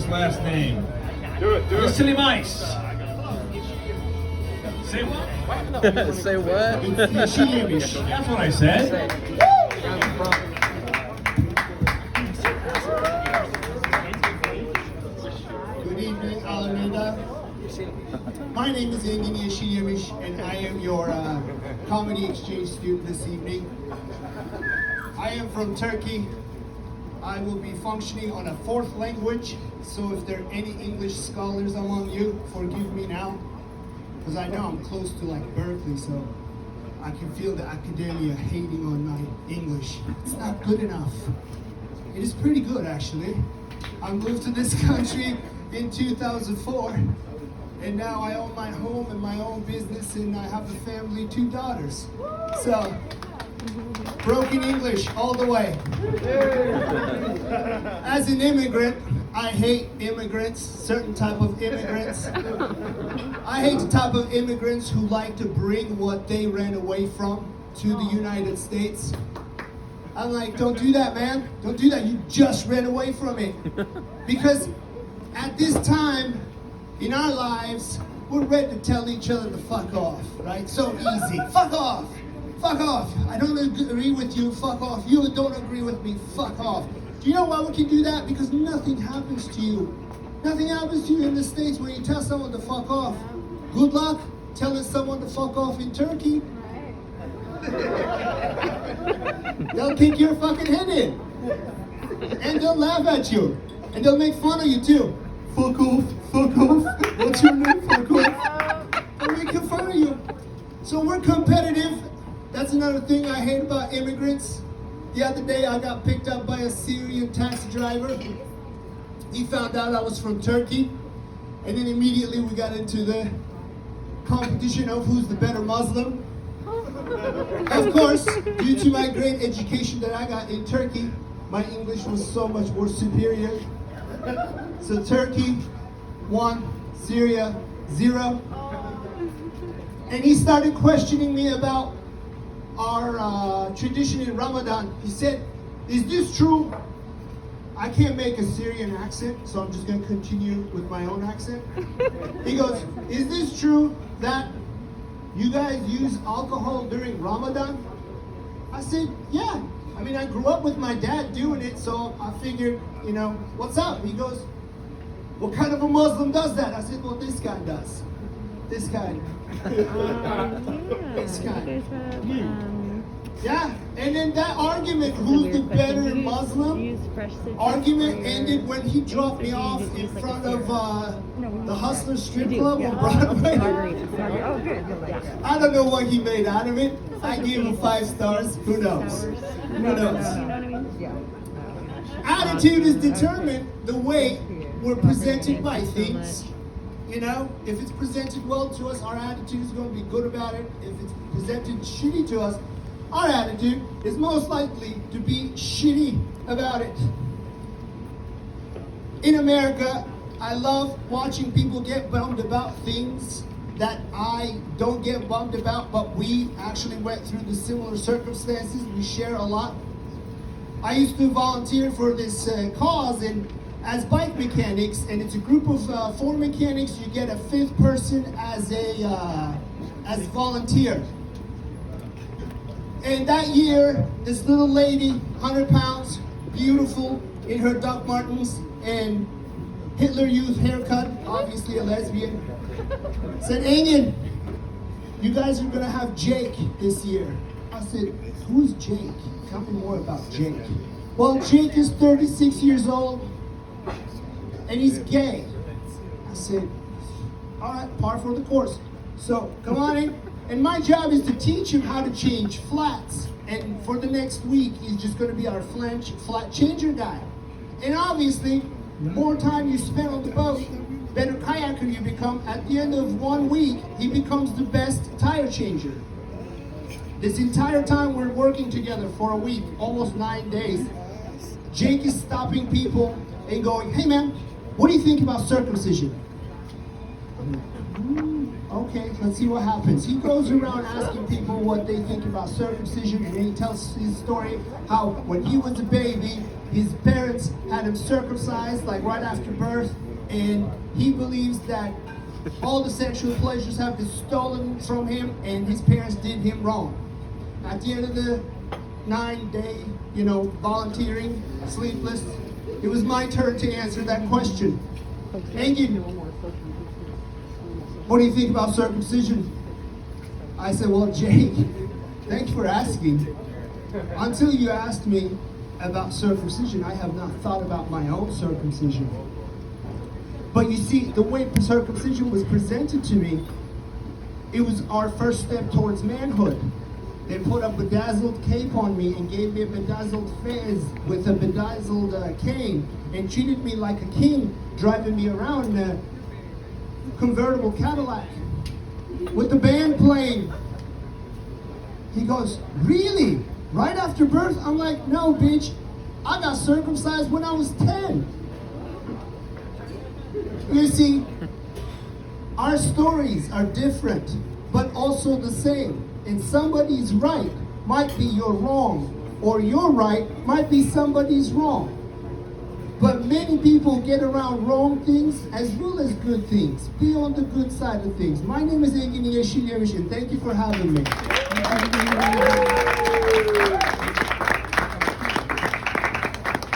his last name. Do it. Silly mice. Say what? Say what? That's what I said. Good evening, Alameda. My name is Engin Yeşilyemiş, and I am your comedy exchange student this evening. I am from Turkey. I will be functioning on a fourth language, so if there are any English scholars among you, forgive me now, because I know I'm close to like Berkeley, so I can feel the academia hating on my English. It's not good enough. It is pretty good, actually. I moved to this country in 2004, and now I own my home and my own business, and I have a family, 2 daughters. So, broken English all the way. As an immigrant, I hate immigrants, certain type of immigrants. I hate the type of immigrants who like to bring what they ran away from to the United States. I'm like, don't do that, man. Don't do that. You just ran away from it. Because at this time in our lives, we're ready to tell each other to fuck off, right? So easy. Fuck off. Fuck off. I don't agree with you. Fuck off. You don't agree with me. Fuck off. Do you know why we can do that? Because nothing happens to you. Nothing happens to you in the States when you tell someone to fuck off. Good luck telling someone to fuck off in Turkey. They'll kick your fucking head in. And they'll laugh at you. And they'll make fun of you too. Fuck off, fuck off. What's your name? Fuck off. They'll make fun of you. So we're competitive. That's another thing I hate about immigrants. The other day I got picked up by a Syrian taxi driver. He found out I was from Turkey. And then immediately we got into the competition of who's the better Muslim. Of course, due to my great education that I got in Turkey, my English was so much more superior. So Turkey, 1, Syria, 0. And he started questioning me about our tradition in Ramadan. He said, is this true? I can't make a Syrian accent, so I'm just going to continue with my own accent. He goes, is this true that you guys use alcohol during Ramadan? I said, yeah. I mean, I grew up with my dad doing it, so I figured, you know, what's up? He goes, what kind of a Muslim does that? I said, well, this guy does. This guy. This guy. Yeah, and then that argument, who's the better Muslim, argument ended when he dropped me off in front of the Hustler Strip Club on Broadway. I don't know what he made out of it. I gave him 5 stars. Who knows? Who knows? Attitude is determined the way we're presented by things. You know, if it's presented well to us, our attitude is going to be good about it. If it's presented shitty to us, our attitude is most likely to be shitty about it. In America, I love watching people get bummed about things that I don't get bummed about, but we actually went through the similar circumstances. We share a lot. I used to volunteer for this cause and as bike mechanics, and it's a group of 4 mechanics. You get a 5th person as a volunteer. And that year, this little lady, 100 pounds, beautiful, in her Doc Martens and Hitler Youth haircut, obviously a lesbian, said, Engin, you guys are gonna have Jake this year. I said, who's Jake? Tell me more about Jake. Well, Jake is 36 years old, and he's gay. I said, all right, par for the course. So come on in. And my job is to teach him how to change flats. And for the next week, he's just going to be our flat changer guy. And obviously, the more time you spend on the boat, better kayaker you become. At the end of 1 week, he becomes the best tire changer. This entire time we're working together for a week, almost 9 days, Jake is stopping people and going, hey man, what do you think about circumcision? Okay, let's see what happens. He goes around asking people what they think about circumcision, and he tells his story how when he was a baby, his parents had him circumcised like right after birth, and he believes that all the sexual pleasures have been stolen from him, and his parents did him wrong. At the end of the 9-day, volunteering, sleepless, it was my turn to answer that question. Engin, what do you think about circumcision? I said, well, Jake, thanks for asking. Until you asked me about circumcision, I have not thought about my own circumcision. But you see, the way circumcision was presented to me, it was our first step towards manhood. They put a bedazzled cape on me and gave me a bedazzled fez with a bedazzled cane and treated me like a king, driving me around in a convertible Cadillac with the band playing. He goes, really? Right after birth? I'm like, no, bitch. I got circumcised when I was 10. You see, our stories are different, but also the same. And somebody's right might be your wrong, or your right might be somebody's wrong. But many people get around wrong things as well as good things. Be on the good side of things. My name is Engin Yeşilyemiş, and thank you for having me.